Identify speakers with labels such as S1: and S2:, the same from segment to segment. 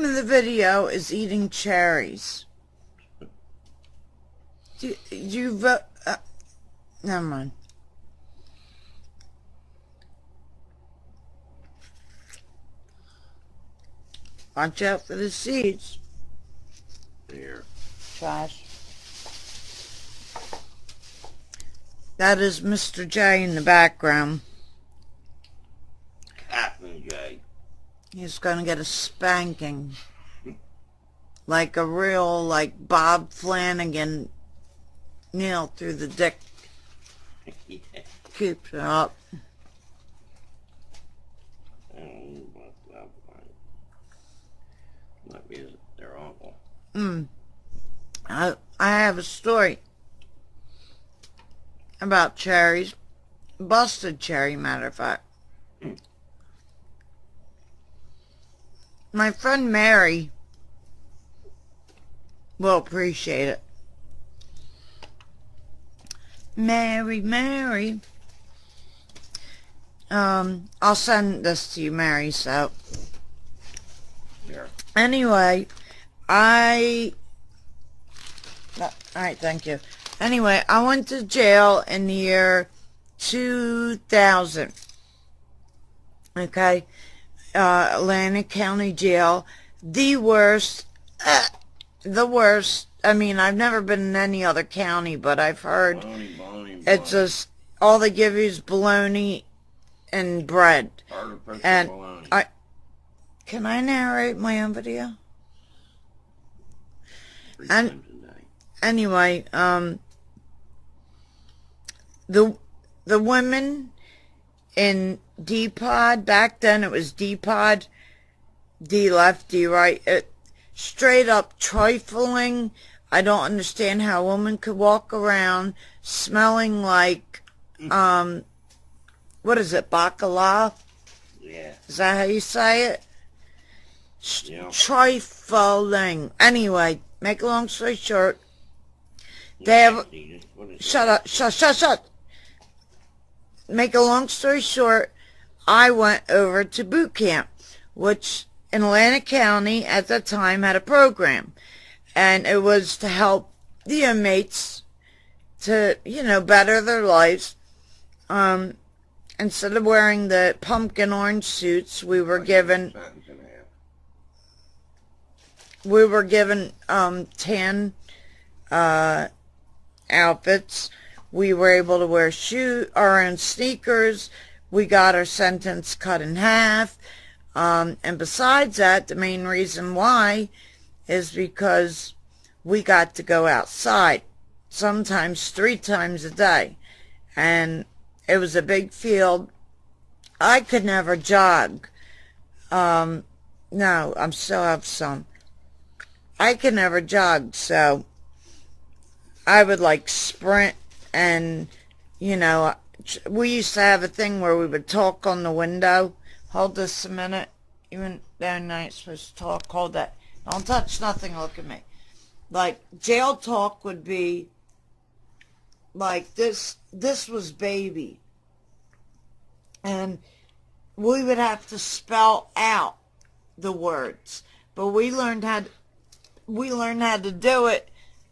S1: The video is eating cherries. Do you vote? Never mind. Watch out for the seeds.
S2: There.
S1: Trash. That is Mr. J in the background.
S2: Captain J.
S1: He's gonna get a spanking. Like a real, like, Bob Flanagan nail through the dick.
S2: Yeah.
S1: Keeps it up.
S2: Might be their uncle.
S1: I have a story about cherries. Busted cherry, matter of fact. My friend Mary will appreciate it. Mary. I'll send this to you, Mary, so.
S2: There.
S1: Anyway, alright, thank you. Anyway, I went to jail in the year 2000. Okay? Atlantic County Jail. The worst. I mean, I've never been in any other county, but I've heard
S2: Bologna.
S1: it's just all they give you is bologna and bread. And
S2: bologna.
S1: Can I narrate my own video?
S2: 3
S1: and-
S2: times a day.
S1: Anyway, the women in D-Pod, back then it was D-Pod, D left, D right, straight up trifling. I don't understand how a woman could walk around smelling like, what is it, bacala?
S2: Yeah.
S1: Is that how you say it?
S2: Yeah.
S1: Trifling. Anyway, make a long story short, they have... Shut up. Shut. Make a long story short, I went over to boot camp, which in Atlantic County at the time had a program. And it was to help the inmates to, better their lives. Instead of wearing the pumpkin orange suits, we were given 10 outfits. We were able to wear our own sneakers. We got our sentence cut in half. And besides that, the main reason why is because we got to go outside, sometimes 3 times a day. And it was a big field. I could never jog. No, I still have some. I could never jog, so I would like sprint, and we used to have a thing where we would talk on the window. Hold this a minute. Even though I'm not supposed to talk, hold that. Don't touch nothing, look at me. Like, jail talk would be like this was baby. And we would have to spell out the words. But we learned how to do it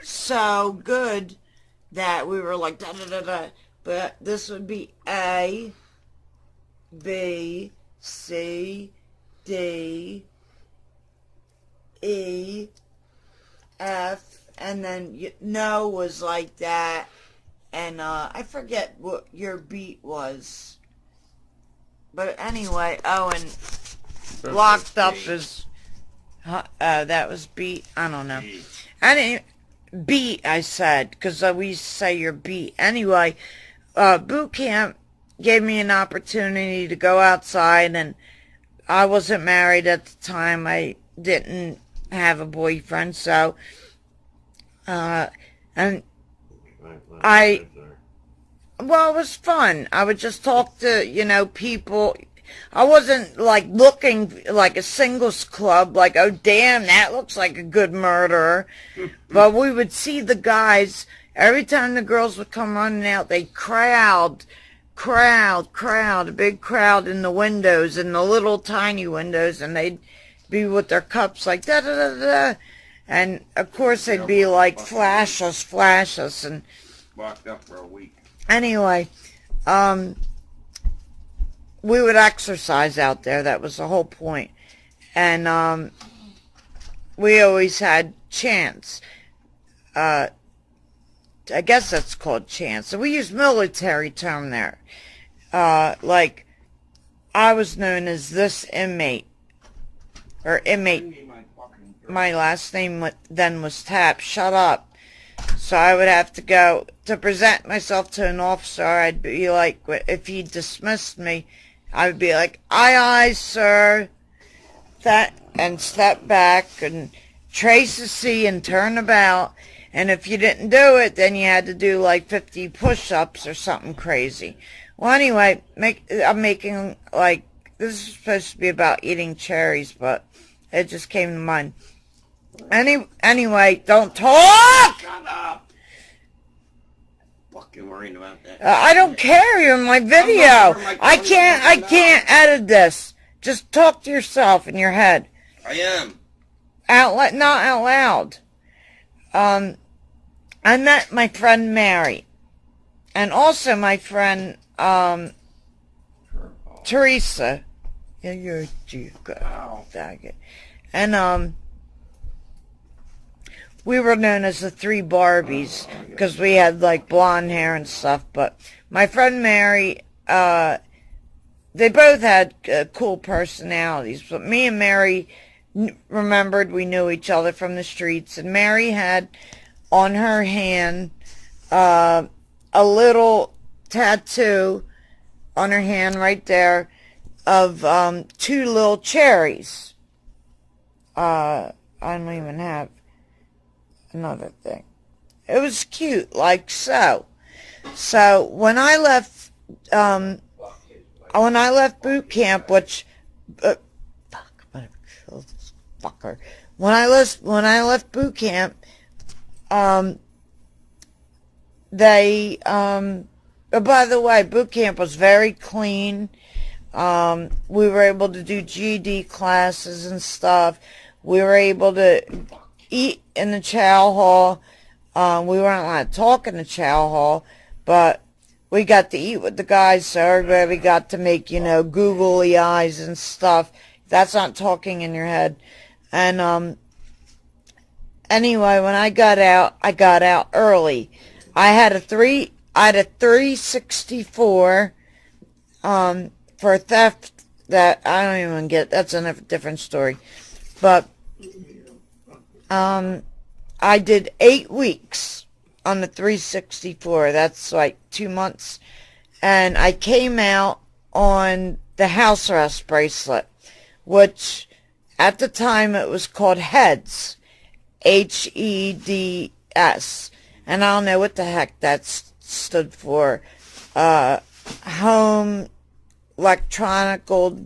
S1: so good that we were like da-da-da-da. But this would be A, B, C, D, E, F, and then no was like that. And I forget what your beat was. But anyway, and locked up is... that was beat. I don't know. I didn't... Beat, I said, because we used to say your beat. Anyway, boot camp gave me an opportunity to go outside, and I wasn't married at the time. I didn't have a boyfriend, so... and well, it was fun. I would just talk to, people. I wasn't, like, looking like a singles club, like, oh, damn, that looks like a good murderer. But we would see the guys, every time the girls would come running out, they'd crowd, a big crowd in the windows, in the little tiny windows, and they'd be with their cups like da da da da, and of course they'd be like flash us, and
S2: Locked up for a week.
S1: anyway, we would exercise out there. That was the whole point, and we always had chants. I guess that's called chants. So we use military term there. Like, I was known as this inmate, or inmate. My last name then was Tap. Shut up. So I would have to go to present myself to an officer. I'd be like, if he dismissed me, I would be like, aye, aye, sir. That, and step back and trace the C and turn about. And if you didn't do it, then you had to do like 50 push-ups or something crazy. Well, anyway, I'm making, like, this is supposed to be about eating cherries, but it just came to mind. Anyway, don't talk!
S2: Shut up! Fucking worrying about that.
S1: I don't care, you're in my video. I can't edit this. Just talk to yourself in your head.
S2: I am.
S1: Not out loud. I met my friend Mary, and also my friend Teresa. Yeah, you're good. And we were known as the three Barbies because we had like blonde hair and stuff. But my friend Mary, they both had cool personalities. But me and Mary remembered we knew each other from the streets, and Mary had on her hand a little tattoo on her hand right there of two little cherries. I don't even have another thing. It was cute, like so. So when I left boot camp, which fuck, I'm gonna kill this fucker. When I left boot camp, they by the way, boot camp was very clean. We were able to do GED classes and stuff. We were able to eat in the chow hall. We weren't allowed to talk in the chow hall, but we got to eat with the guys, so everybody got to make, googly eyes and stuff. That's not talking in your head. And anyway, when I got out early. I had a 364 for theft that I don't even get. That's a different story. But I did 8 weeks on the 364. That's like 2 months. And I came out on the house arrest bracelet, which at the time it was called HEDS. HEDS. And I don't know what the heck that stood for. Home electronical,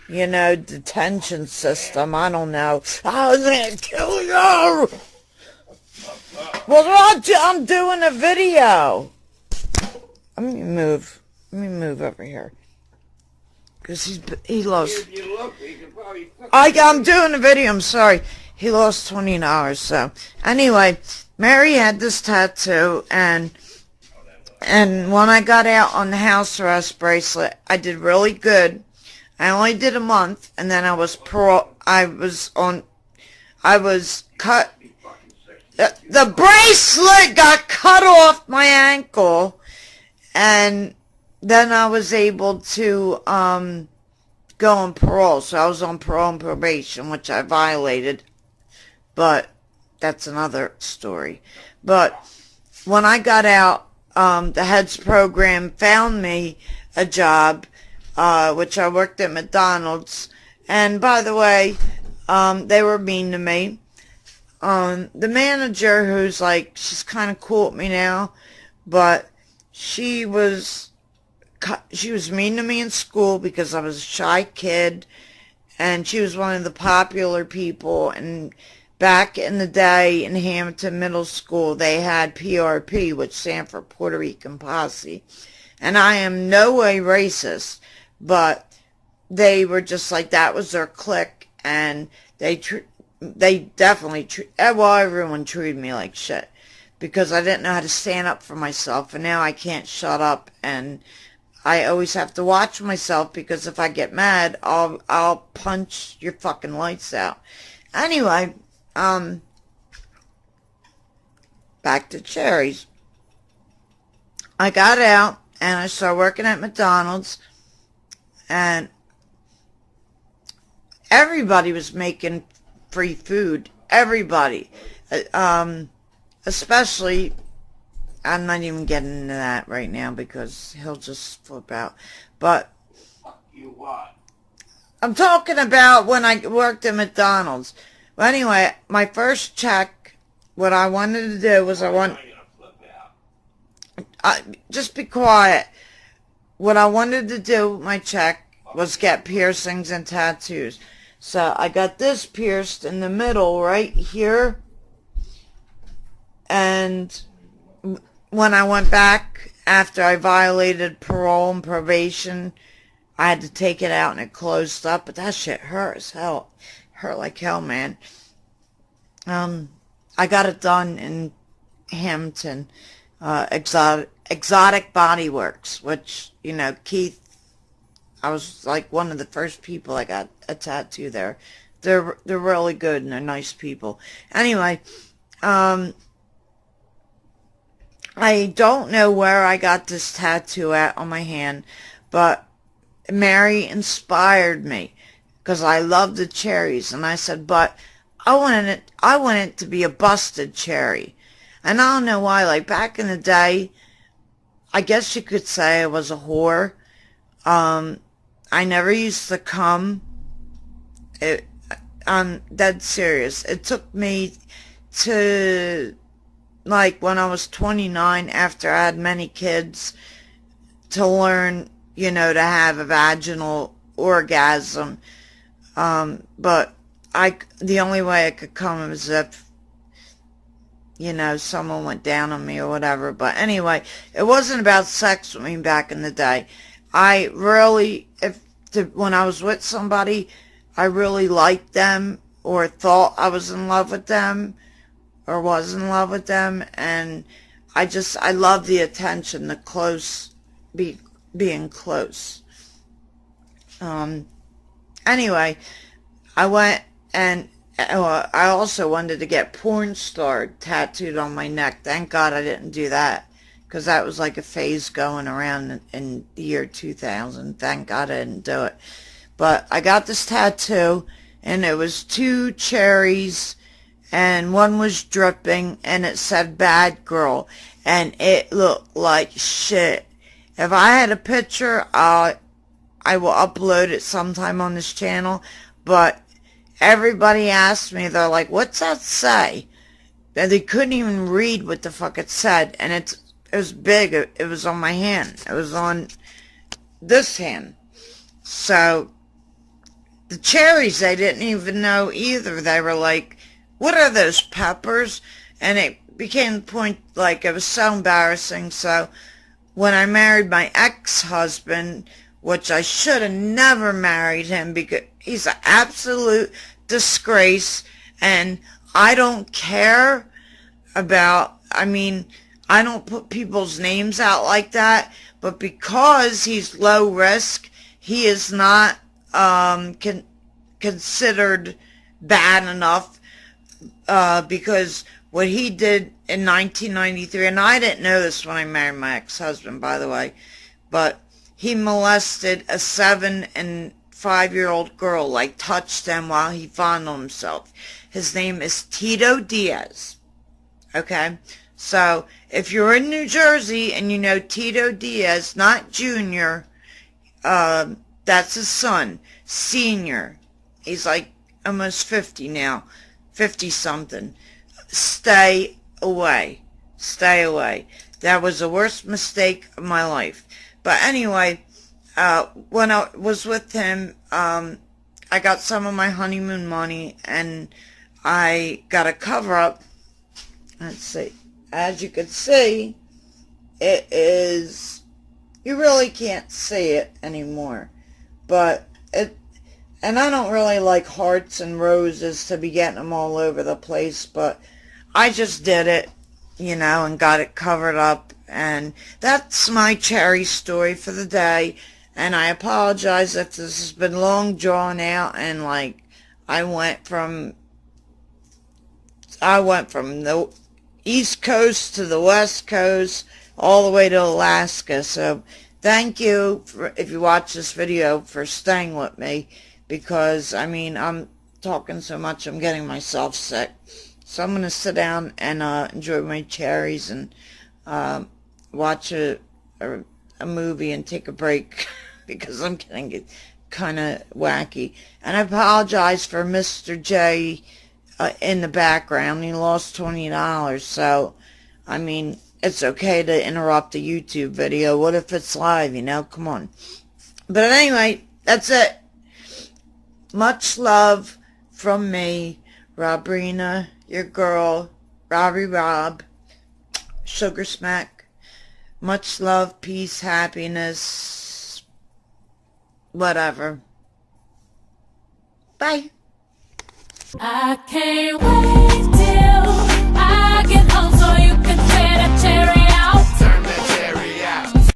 S1: detention system. I don't know. I was going to kill you! Well, I'm doing a video. Let me move over here. Because he lost.
S2: If you look, you can probably
S1: I'm doing a video, I'm sorry. He lost $20, so. Anyway, Mary had this tattoo, and when I got out on the house arrest bracelet, I did really good. I only did a month, and then I was cut. The bracelet got cut off my ankle, and then I was able to go on parole. So I was on parole and probation, which I violated, but that's another story. But when I got out, the HEADS program found me a job, which I worked at McDonald's. And by the way, they were mean to me. The manager, who's like, she's kind of cool with me now, but she was mean to me in school because I was a shy kid, and she was one of the popular people. And back in the day in Hamilton Middle School, they had PRP, which stand for Puerto Rican Posse. And I am no way racist, but they were just like, that was their clique, and they definitely well, everyone treated me like shit because I didn't know how to stand up for myself, and now I can't shut up, and I always have to watch myself because if I get mad, I'll punch your fucking lights out. Anyway, back to cherries. I got out and I started working at McDonald's, and everybody was making free food. Everybody. Especially, I'm not even getting into that right now because he'll just flip out. But
S2: Fuck you what?
S1: I'm talking about when I worked at McDonald's. Well, anyway, my first check, what I wanted to do was just be quiet. What I wanted to do with my check was get piercings and tattoos. So I got this pierced in the middle right here. And when I went back after I violated parole and probation, I had to take it out and it closed up. But that shit hurt as hell. Hurt like hell, man. I got it done in Hampton. Exotic Body Works, which, you know, Keith, I was like one of the first people I got a tattoo there. They're really good and they're nice people. Anyway, I don't know where I got this tattoo at on my hand, but Mary inspired me because I love the cherries, and I said, but I want it to be a busted cherry. And I don't know why, like back in the day, I guess you could say I was a whore. I never used to come. I'm dead serious. It took me to, like, when I was 29, after I had many kids, to learn, you know, to have a vaginal orgasm. But the only way I could come was if, you know, someone went down on me or whatever. But anyway, it wasn't about sex with me back in the day. I really, when I was with somebody, I really liked them or thought I was in love with them or was in love with them, and I love the attention, the close, being close. Anyway, I went and I also wanted to get porn star tattooed on my neck. Thank God I didn't do that, because that was like a phase going around in the year 2000. Thank God I didn't do it. But I got this tattoo, and it was 2 cherries, and one was dripping, and it said bad girl, and it looked like shit. If I had a picture, I will upload it sometime on this channel, but everybody asked me, they're like, what's that say? And they couldn't even read what the fuck it said, and it was big. It was on my hand. It was on this hand. So the cherries, they didn't even know either. They were like, what are those, peppers? And it became the point, like, it was so embarrassing. So when I married my ex-husband, which I should have never married him because he's an absolute disgrace, and I don't care about, I mean, I don't put people's names out like that, but because he's low risk, he is not considered bad enough, because what he did in 1993, and I didn't know this when I married my ex-husband, by the way, but he molested a 7 and 5-year-old girl, like touched them while he fondled himself. His name is Tito Diaz. Okay? So, if you're in New Jersey and you know Tito Diaz, not Junior, that's his son, Senior. He's like almost 50 now, 50-something. Stay away. Stay away. That was the worst mistake of my life. But anyway, when I was with him, I got some of my honeymoon money, and I got a cover-up. Let's see. As you can see, it is, you really can't see it anymore. But And I don't really like hearts and roses to be getting them all over the place, but I just did it, you know, and got it covered up. And that's my cherry story for the day. And I apologize if this has been long drawn out and like I went from the East Coast to the West Coast all the way to Alaska. So thank you for, if you watch this video, for staying with me, because I mean I'm talking so much I'm getting myself sick. So I'm gonna sit down and enjoy my cherries and watch a movie and take a break because I'm getting it kind of wacky. And I apologize for Mr. J in the background. He lost $20, so I mean it's okay to interrupt a YouTube video. What if it's live, you know? Come on. But anyway, that's it. Much love from me, Robrina, your girl, Robbie Rob, Sugar Smack. Much love, peace, happiness, whatever. Bye.
S3: I can't wait.